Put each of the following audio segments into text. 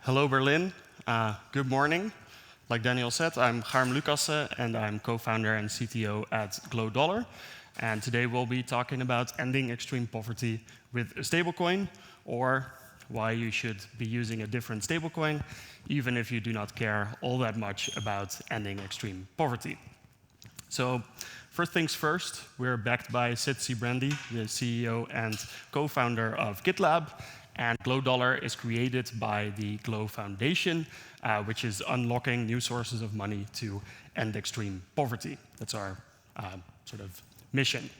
Hello, Berlin. Good morning. Like Daniel said, I'm Garm Lucassen, and I'm co-founder and CTO at Dollar. And today we'll be talking about ending extreme poverty with a stablecoin, or why you should be using a different stablecoin, even if you do not care all that much about ending extreme poverty. So first things first, we're backed by Sid Sijbrandij, the CEO and co-founder of GitLab. And Dollar is created by the Glo Foundation, which is unlocking new sources of money to end extreme poverty. That's our sort of mission.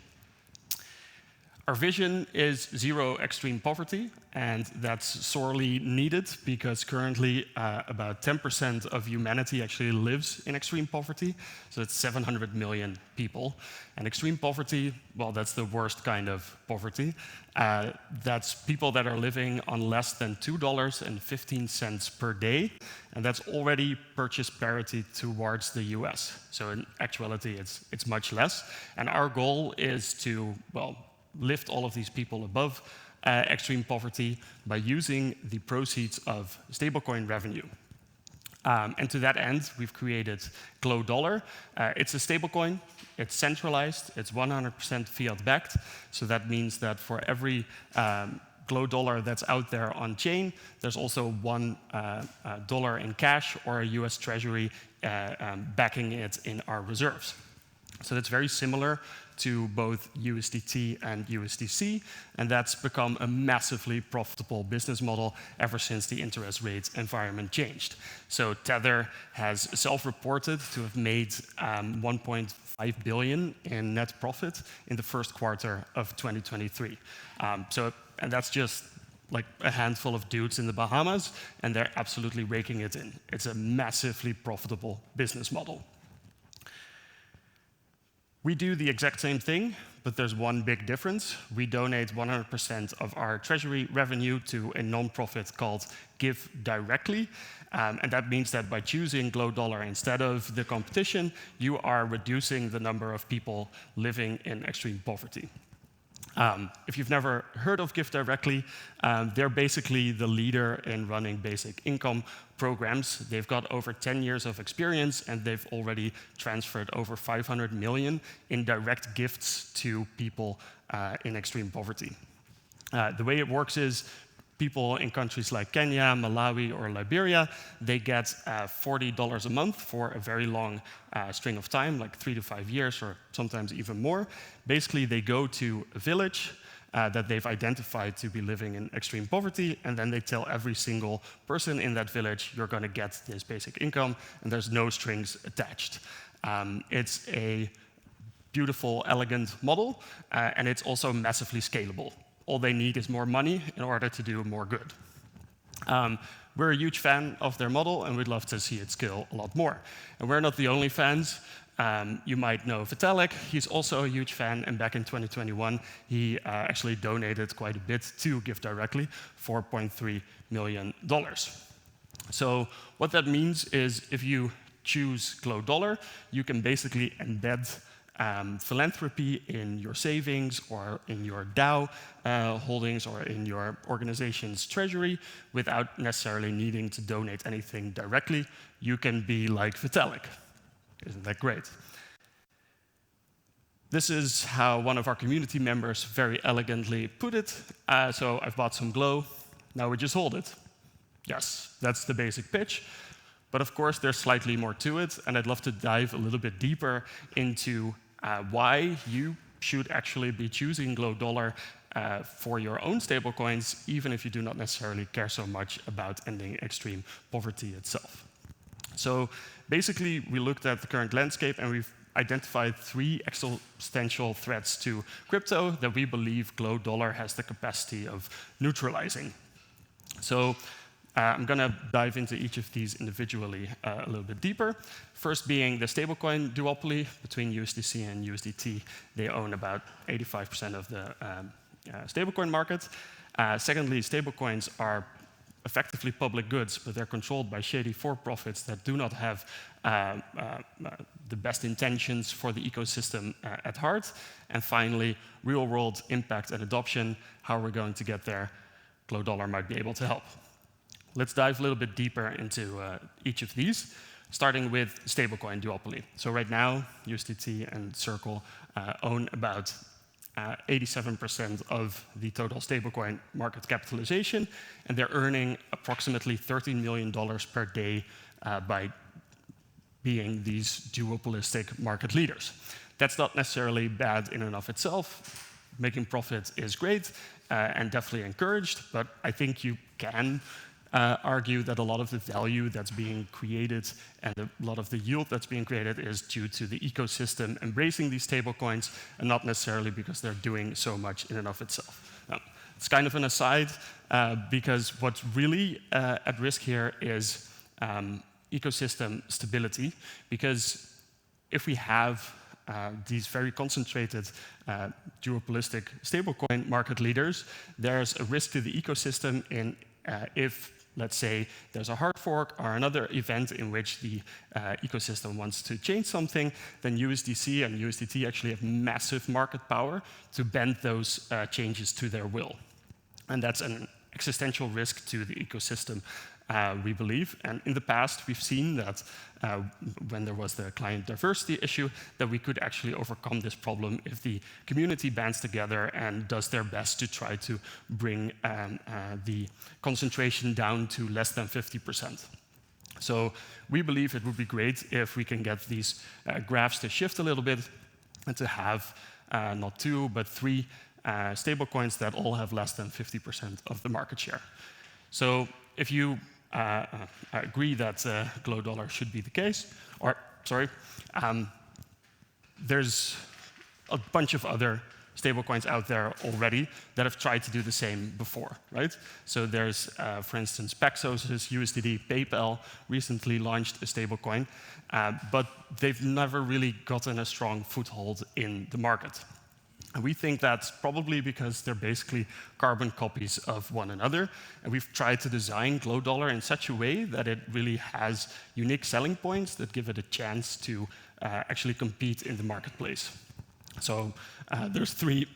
Our vision is zero extreme poverty, and that's sorely needed because currently about 10% of humanity actually lives in extreme poverty. So it's 700 million people. And extreme poverty, well, that's the worst kind of poverty. That's people that are living on less than $2.15 per day, and that's already purchase parity towards the US. So in actuality, it's much less. And our goal is to, well, lift all of these people above extreme poverty by using the proceeds of stablecoin revenue. And to that end, we've created Dollar. It's a stablecoin, it's centralized, it's 100% fiat-backed. So that means that for every Dollar that's out there on chain, there's also $1 in cash or a US Treasury backing it in our reserves. So that's very similar to both USDT and USDC, and that's become a massively profitable business model ever since the interest rate environment changed. So Tether has self-reported to have made 1.5 billion in net profit in the first quarter of 2023. And that's just like a handful of dudes in the Bahamas, and they're absolutely raking it in. It's a massively profitable business model. We do the exact same thing, but there's one big difference. We donate 100% of our treasury revenue to a nonprofit called Give Directly. And that means that by choosing Dollar instead of the competition, you are reducing the number of people living in extreme poverty. If you've never heard of Give Directly, they're basically the leader in running basic income programs. They've got over 10 years of experience, and they've already transferred over 500 million in direct gifts to people in extreme poverty. The way it works is people in countries like Kenya, Malawi, or Liberia, they get $40 a month for a very long string of time, like 3 to 5 years, or sometimes even more. Basically, they go to a village that they've identified to be living in extreme poverty, and then they tell every single person in that village, you're going to get this basic income, and there's no strings attached. It's a beautiful, elegant model, and it's also massively scalable. All they need is more money in order to do more good. We're a huge fan of their model, and we'd love to see it scale a lot more. And we're not the only fans. You might know Vitalik. He's also a huge fan, and back in 2021, he actually donated quite a bit to Give Directly, $4.3 million. So what that means is if you choose Dollar, you can basically embed philanthropy in your savings or in your DAO holdings or in your organization's treasury without necessarily needing to donate anything directly. You can be like Vitalik. Isn't that great? This is how one of our community members very elegantly put it. So I've bought some Glo, now we just hold it. Yes, that's the basic pitch. But of course, there's slightly more to it, and I'd love to dive a little bit deeper into why you should actually be choosing Dollar for your own stablecoins, even if you do not necessarily care so much about ending extreme poverty itself. So basically, we looked at the current landscape, and we've identified 3 existential threats to crypto that we believe Dollar has the capacity of neutralizing. So I'm going to dive into each of these individually a little bit deeper. First being the stablecoin duopoly between USDC and USDT. They own about 85% of the stablecoin market. Secondly, stablecoins are effectively public goods, but they're controlled by shady for-profits that do not have the best intentions for the ecosystem at heart. And finally, real-world impact and adoption. How are we going to get there? Dollar might be able to help. Let's dive a little bit deeper into each of these, starting with stablecoin duopoly. So right now, USDT and Circle own about 87% of the total stablecoin market capitalization, and they're earning approximately $13 million per day by being these duopolistic market leaders. That's not necessarily bad in and of itself. Making profit is great and definitely encouraged, but I think you can argue that a lot of the value that's being created and a lot of the yield that's being created is due to the ecosystem embracing these stablecoins and not necessarily because they're doing so much in and of itself. Now, it's kind of an aside because what's really at risk here is ecosystem stability, because if we have these very concentrated duopolistic stablecoin market leaders, there's a risk to the ecosystem in if, let's say, there's a hard fork or another event in which the ecosystem wants to change something, then USDC and USDT actually have massive market power to bend those changes to their will. And that's an existential risk to the ecosystem, we believe. And in the past, we've seen that when there was the client diversity issue, that we could actually overcome this problem if the community bands together and does their best to try to bring the concentration down to less than 50%. So we believe it would be great if we can get these graphs to shift a little bit and to have not 2, but 3 stablecoins that all have less than 50% of the market share. So if you agree that Glow Dollar should be the case, or sorry, there's a bunch of other stablecoins out there already that have tried to do the same before, right? So there's, for instance, Paxos's USDT. PayPal recently launched a stablecoin, but they've never really gotten a strong foothold in the market. And we think that's probably because they're basically carbon copies of one another. And we've tried to design Glow Dollar in such a way that it really has unique selling points that give it a chance to actually compete in the marketplace. So there's 3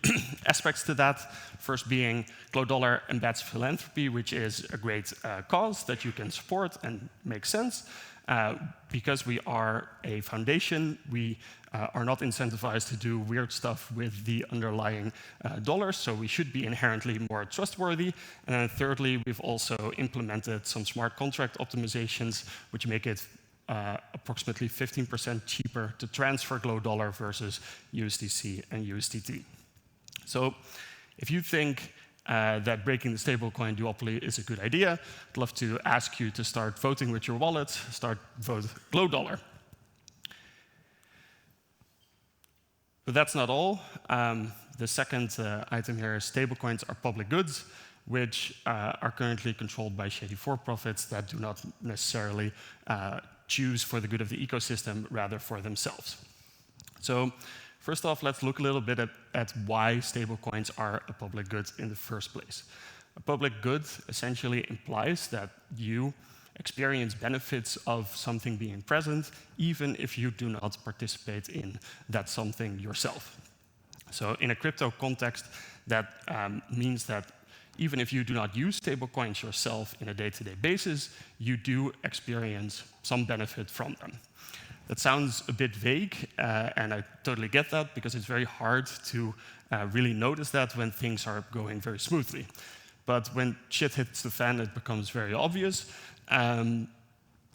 aspects to that. First being Glow Dollar embeds philanthropy, which is a great cause that you can support and makes sense. Because we are a foundation, we are not incentivized to do weird stuff with the underlying dollars, so we should be inherently more trustworthy. And then thirdly, we've also implemented some smart contract optimizations, which make it approximately 15% cheaper to transfer Glow Dollar versus USDC and USDT. So if you think that breaking the stablecoin duopoly is a good idea, I'd love to ask you to start voting with your wallet, start vote Glow Dollar. But that's not all. The second item here is stablecoins are public goods, which are currently controlled by shady for-profits that do not necessarily choose for the good of the ecosystem, rather for themselves. So first off, let's look a little bit at why stablecoins are a public good in the first place. A public good essentially implies that you experience benefits of something being present, even if you do not participate in that something yourself. So in a crypto context, that means that even if you do not use stablecoins yourself in a day-to-day basis, you do experience some benefit from them. That sounds a bit vague, and I totally get that, because it's very hard to really notice that when things are going very smoothly. But when shit hits the fan, it becomes very obvious.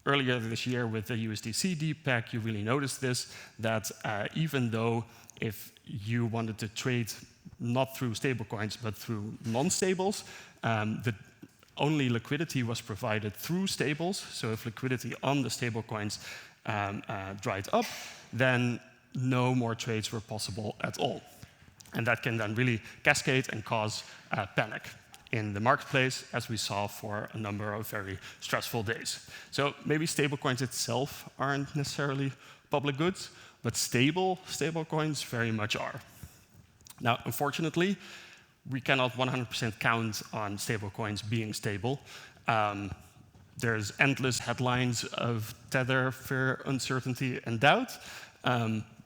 Earlier this year with the USDC DappCon, you really noticed this, that even though if you wanted to trade not through stablecoins, but through non-stables, the only liquidity was provided through stables. So if liquidity on the stablecoins dried up, then no more trades were possible at all. And that can then really cascade and cause panic in the marketplace, as we saw for a number of very stressful days. So maybe stablecoins itself aren't necessarily public goods, but stablecoins very much are. Now, unfortunately, we cannot 100% count on stablecoins being stable. There's endless headlines of tether, fear, uncertainty, and doubt.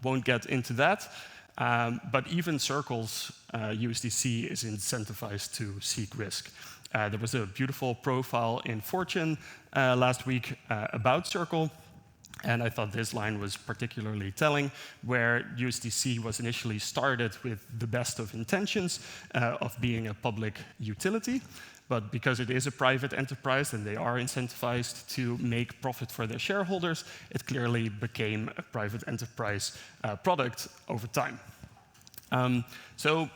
Won't get into that. But even Circle's USDC is incentivized to seek risk. There was a beautiful profile in Fortune last week about Circle. And I thought this line was particularly telling, where USDC was initially started with the best of intentions of being a public utility. But because it is a private enterprise and they are incentivized to make profit for their shareholders, it clearly became a private enterprise product over time. So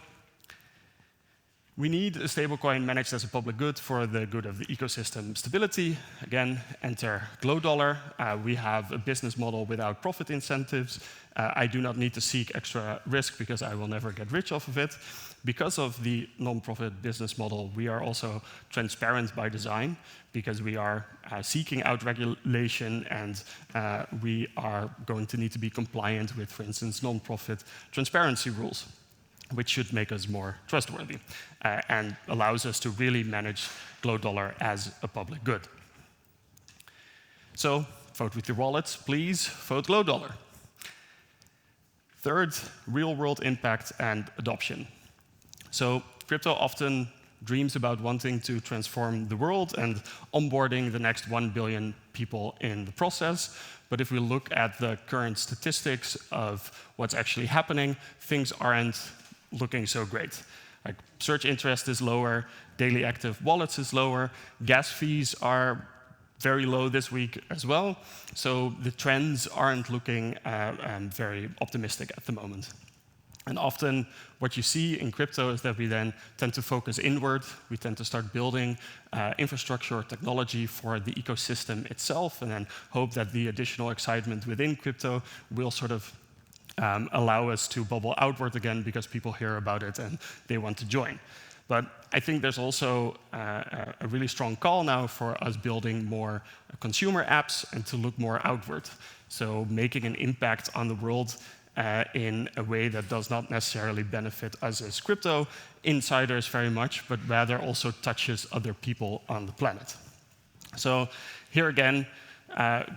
we need a stablecoin managed as a public good for the good of the ecosystem stability. Again, enter GlowDollar. We have a business model without profit incentives. I do not need to seek extra risk because I will never get rich off of it. Because of the non-profit business model, we are also transparent by design because we are seeking out regulation and we are going to need to be compliant with, for instance, non-profit transparency rules, which should make us more trustworthy and allows us to really manage GlowDollar as a public good. So vote with your wallets, please vote GlowDollar. Third, real-world impact and adoption. So crypto often dreams about wanting to transform the world and onboarding the next 1 billion people in the process. But if we look at the current statistics of what's actually happening, things aren't looking so great. Like search interest is lower, daily active wallets is lower, gas fees are very low this week as well. So the trends aren't looking very optimistic at the moment. And often what you see in crypto is that we then tend to focus inward. We tend to start building infrastructure or technology for the ecosystem itself and then hope that the additional excitement within crypto will sort of allow us to bubble outward again because people hear about it and they want to join. But I think there's also a really strong call now for us building more consumer apps and to look more outward. So making an impact on the world in a way that does not necessarily benefit us as crypto insiders very much, but rather also touches other people on the planet. So here again,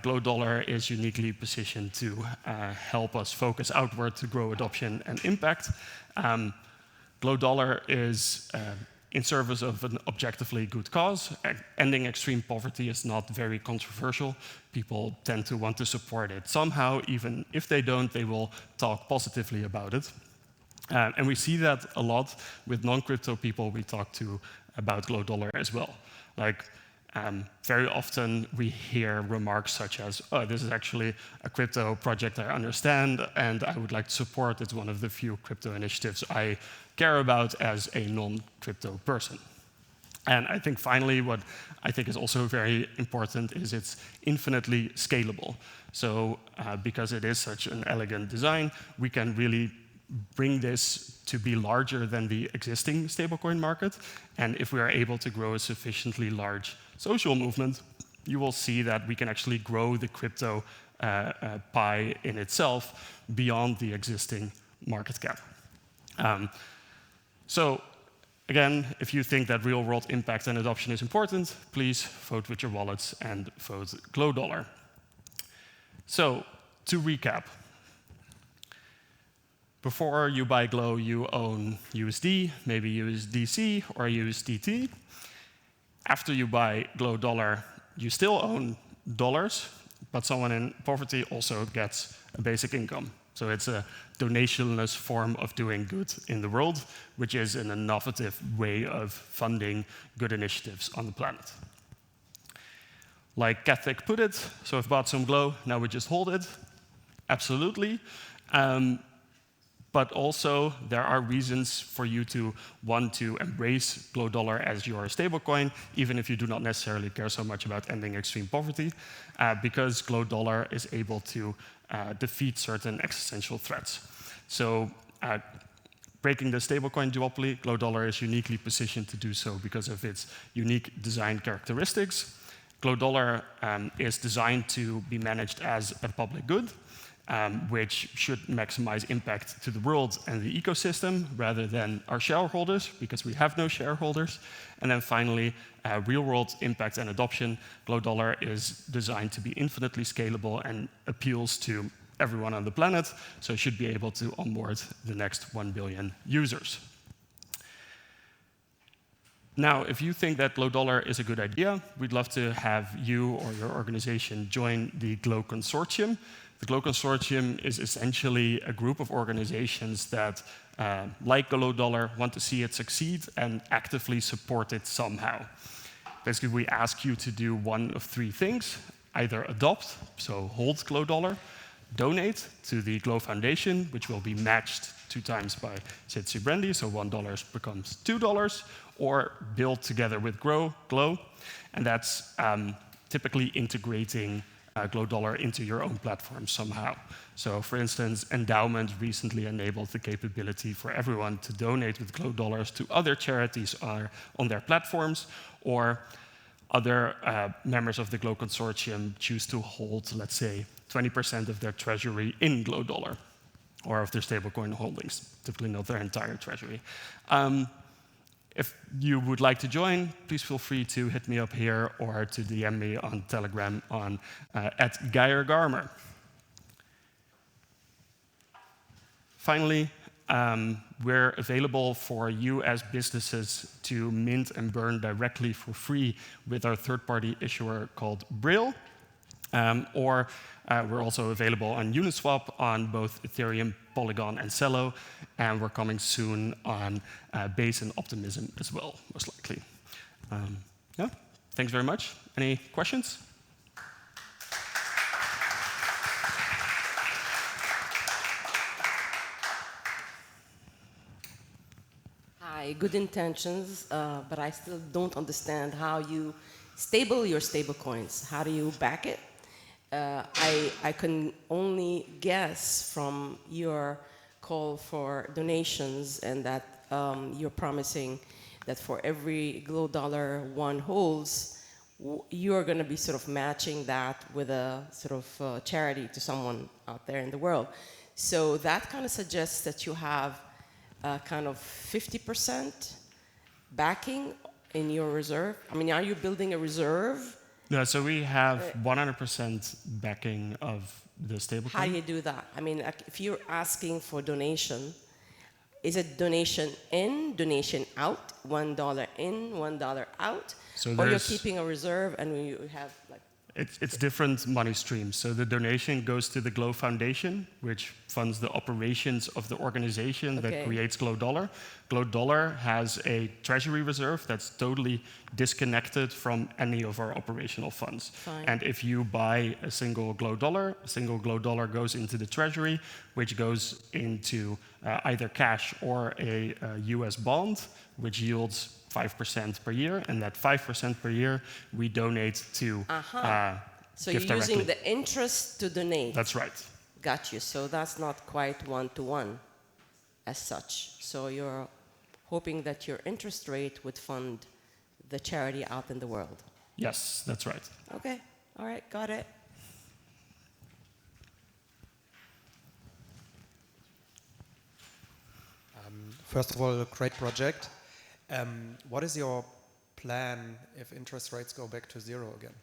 GlowDollar is uniquely positioned to help us focus outward to grow adoption and impact. GlowDollar is in service of an objectively good cause. Ending extreme poverty is not very controversial. People tend to want to support it somehow. Even if they don't, they will talk positively about it. And we see that a lot with non-crypto people we talk to about GlowDollar as well. Like, very often we hear remarks such as, oh, this is actually a crypto project I understand and I would like to support. It's one of the few crypto initiatives I care about as a non-crypto person. And I think finally what I think is also very important is it's infinitely scalable. So because it is such an elegant design, we can really bring this to be larger than the existing stablecoin market. And if we are able to grow a sufficiently large social movement, you will see that we can actually grow the crypto pie in itself beyond the existing market cap. So again, if you think that real-world impact and adoption is important, please vote with your wallets and vote GlowDollar. So to recap, before you buy Glow, you own USD, maybe USDC or USDT. After you buy GlowDollar, you still own dollars, but someone in poverty also gets a basic income. So it's a donationless form of doing good in the world, which is an innovative way of funding good initiatives on the planet. Like Catholic put it, so I've bought some Glow, now we just hold it. Absolutely. But also, there are reasons for you to want to embrace GlowDollar as your stablecoin, even if you do not necessarily care so much about ending extreme poverty, because GlowDollar is able to defeat certain existential threats. So, breaking the stablecoin duopoly, GlowDollar is uniquely positioned to do so because of its unique design characteristics. GlowDollar is designed to be managed as a public good, which should maximize impact to the world and the ecosystem rather than our shareholders, because we have no shareholders. And then finally, real-world impact and adoption. GlowDollar is designed to be infinitely scalable and appeals to everyone on the planet, so it should be able to onboard the next 1 billion users. Now, if you think that Glow Dollar is a good idea, we'd love to have you or your organization join the Glow Consortium. The Glow Consortium is essentially a group of organizations that, like Glow Dollar, want to see it succeed and actively support it somehow. Basically, we ask you to do one of three things: either adopt, so hold Glow Dollar; donate to the Glow Foundation, which will be matched 2 times by Jitsi Brandy, so $1 becomes $2, or build together with Glow, and that's typically integrating Glow Dollar into your own platform somehow. So for instance, Endowment recently enabled the capability for everyone to donate with Glow Dollars to other charities on their platforms, or other members of the Glow Consortium choose to hold, let's say, 20% of their treasury in Glow Dollar, or of their stablecoin holdings, typically not their entire treasury. If you would like to join, please feel free to hit me up here or to DM me on Telegram on @GeierGarmer. Finally, we're available for you as businesses to mint and burn directly for free with our third-party issuer called Brill. Or we're also available on Uniswap on both Ethereum, Polygon, and Celo. And we're coming soon on Base and Optimism as well, most likely. Yeah, thanks very much. Any questions? Hi, good intentions, but I still don't understand how you stable your stablecoins. How do you back it? I can only guess from your call for donations and that you're promising that for every Glow Dollar one holds, you're going to be sort of matching that with a sort of charity to someone out there in the world. So that kind of suggests that you have kind of 50% backing in your reserve. I mean, are you building a reserve? No, so we have 100% backing of the stablecoin. How do you do that? I mean, like, if you're asking for donation, is it donation in, donation out, $1 in, $1 out? So or you're keeping a reserve and you have like... It's different money streams. So the donation goes to the Glow Foundation, which funds the operations of the organization that creates Glow Dollar. Glow Dollar has a treasury reserve that's totally disconnected from any of our operational funds. Fine. And if you buy a single Glow Dollar goes into the treasury, which goes into either cash or a US bond, which yields 5% per year, and that 5% per year we donate to So you're using the interest to donate. That's right. Got you. So that's not quite one-to-one as such. So you're hoping that your interest rate would fund the charity out in the world. Yes, that's right. Okay. All right. Got it. First of all, a great project. What is your plan if interest rates go back to zero again?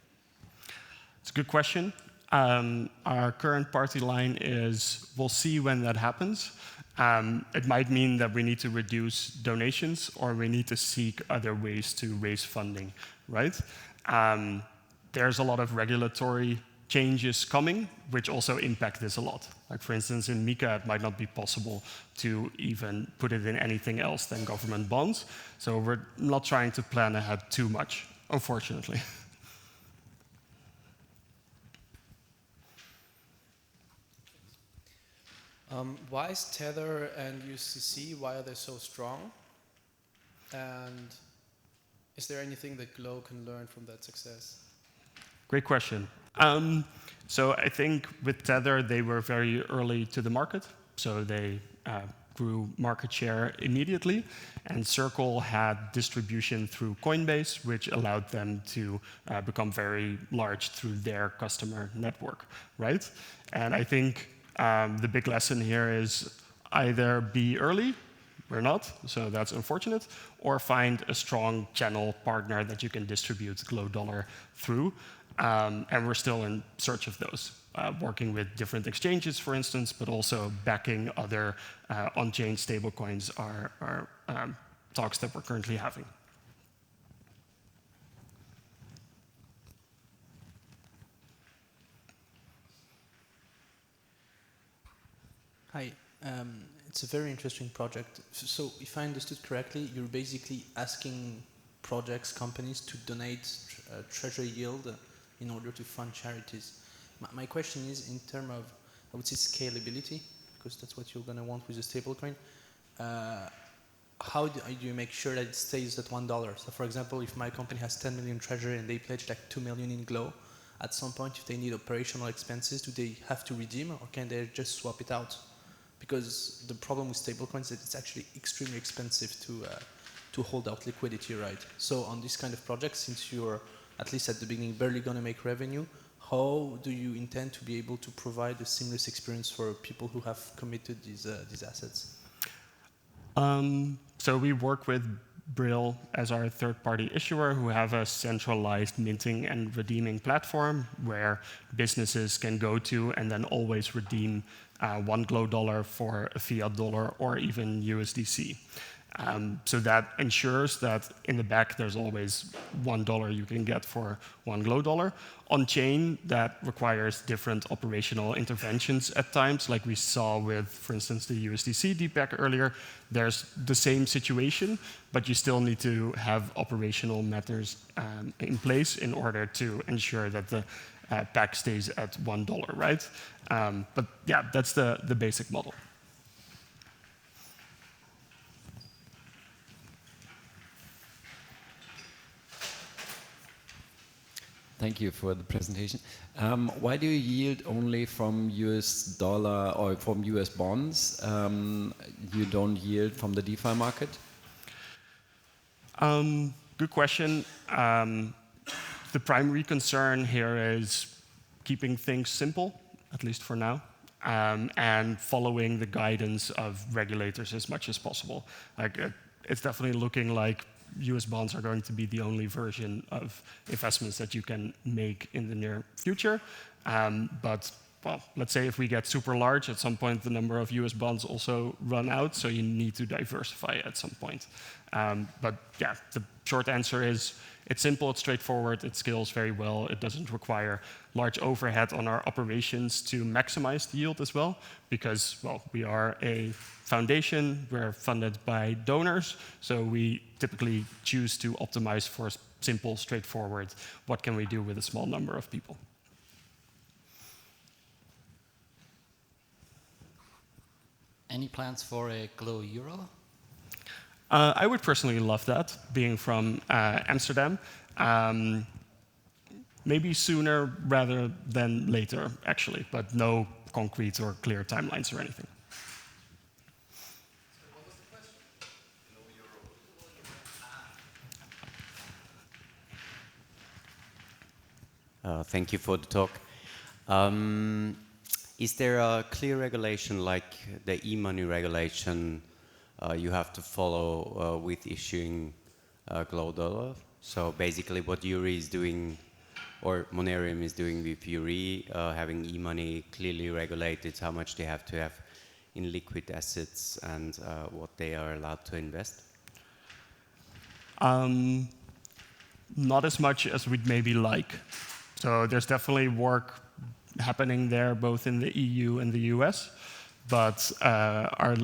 It's a good question. Our current party line is, we'll see when that happens. It might mean that we need to reduce donations or we need to seek other ways to raise funding, right? There's a lot of regulatory changes coming, which also impact this a lot. Like for instance, in MiCA, it might not be possible to even put it in anything else than government bonds. So we're not trying to plan ahead too much, unfortunately. Why is Tether and UCC, why are they so strong? And is there anything that Glow can learn from that success? Great question. So I think with Tether, they were very early to the market. So they grew market share immediately. And Circle had distribution through Coinbase, which allowed them to become very large through their customer network, right? And I think the big lesson here is either be early, we're not, so that's unfortunate, or find a strong channel partner that you can distribute Glow Dollar through. And we're still in search of those, working with different exchanges, for instance, but also backing other on-chain stablecoins are talks that we're currently having. Hi. It's a very interesting project. So if I understood correctly, you're basically asking projects, companies to donate treasury yield in order to fund charities. My question is in terms of, I would say, scalability, because that's what you're going to want with a stablecoin. How do you make sure that it stays at $1? So for example, if my company has 10 million treasury and they pledge like 2 million in Glow, at some point if they need operational expenses, do they have to redeem or can they just swap it out? Because the problem with stablecoins is that it's actually extremely expensive to hold out liquidity, right? So on this kind of project, since you're at least at the beginning barely going to make revenue, how do you intend to be able to provide a seamless experience for people who have committed these assets? So we work with Brill as our third-party issuer who have a centralized minting and redeeming platform where businesses can go to and then always redeem one Glow dollar for a fiat dollar or even USDC. So that ensures that in the back there's always $1 you can get for one Glow dollar. On chain, that requires different operational interventions at times, like we saw with, for instance, the USDC DPEC earlier. There's the same situation, but you still need to have operational matters in place in order to ensure that the pack stays at $1, right? But yeah, that's the basic model. Thank you for the presentation. Why do you yield only from US dollar or from US bonds? You don't yield from the DeFi market? Good question. The primary concern here is keeping things simple, at least for now, and following the guidance of regulators as much as possible. Like, it's definitely looking like US bonds are going to be the only version of investments that you can make in the near future. But well, let's say if we get super large, at some point the number of US bonds also run out, so you need to diversify at some point. But yeah, the short answer is it's simple, it's straightforward, it scales very well, it doesn't require large overhead on our operations to maximize the yield as well, because, well, we are a foundation, we're funded by donors, so we typically choose to optimize for simple, straightforward, what can we do with a small number of people. Any plans for a Glow Euro? I would personally love that, being from Amsterdam. Maybe sooner rather than later, actually, but no concrete or clear timelines or anything. What was the question? Thank you for the talk. Is there a clear regulation like the e-money regulation you have to follow with issuing Glow dollar? So basically what Yuri is doing, or Monerium is doing with Yuri, having e-money clearly regulated, how much they have to have in liquid assets and what they are allowed to invest? Not as much as we'd maybe like. So there's definitely work happening there, both in the EU and the US. But our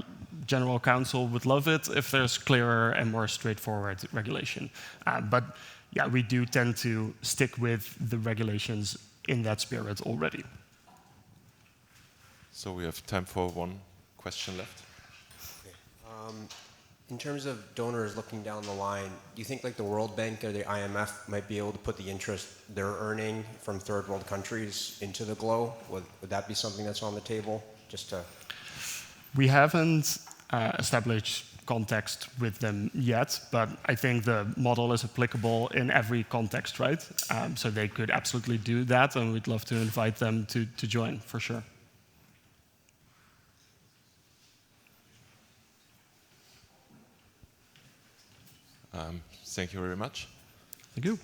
general counsel would love it if there's clearer and more straightforward regulation. But yeah, we do tend to stick with the regulations in that spirit already. So we have time for one question left. Okay. In terms of donors looking down the line, do you think like the World Bank or the IMF might be able to put the interest they're earning from third world countries into the Glow? Would that be something that's on the table? Just to... We haven't established context with them yet, but I think the model is applicable in every context, right? So they could absolutely do that, and we'd love to invite them to join, for sure. Thank you very much. Thank you.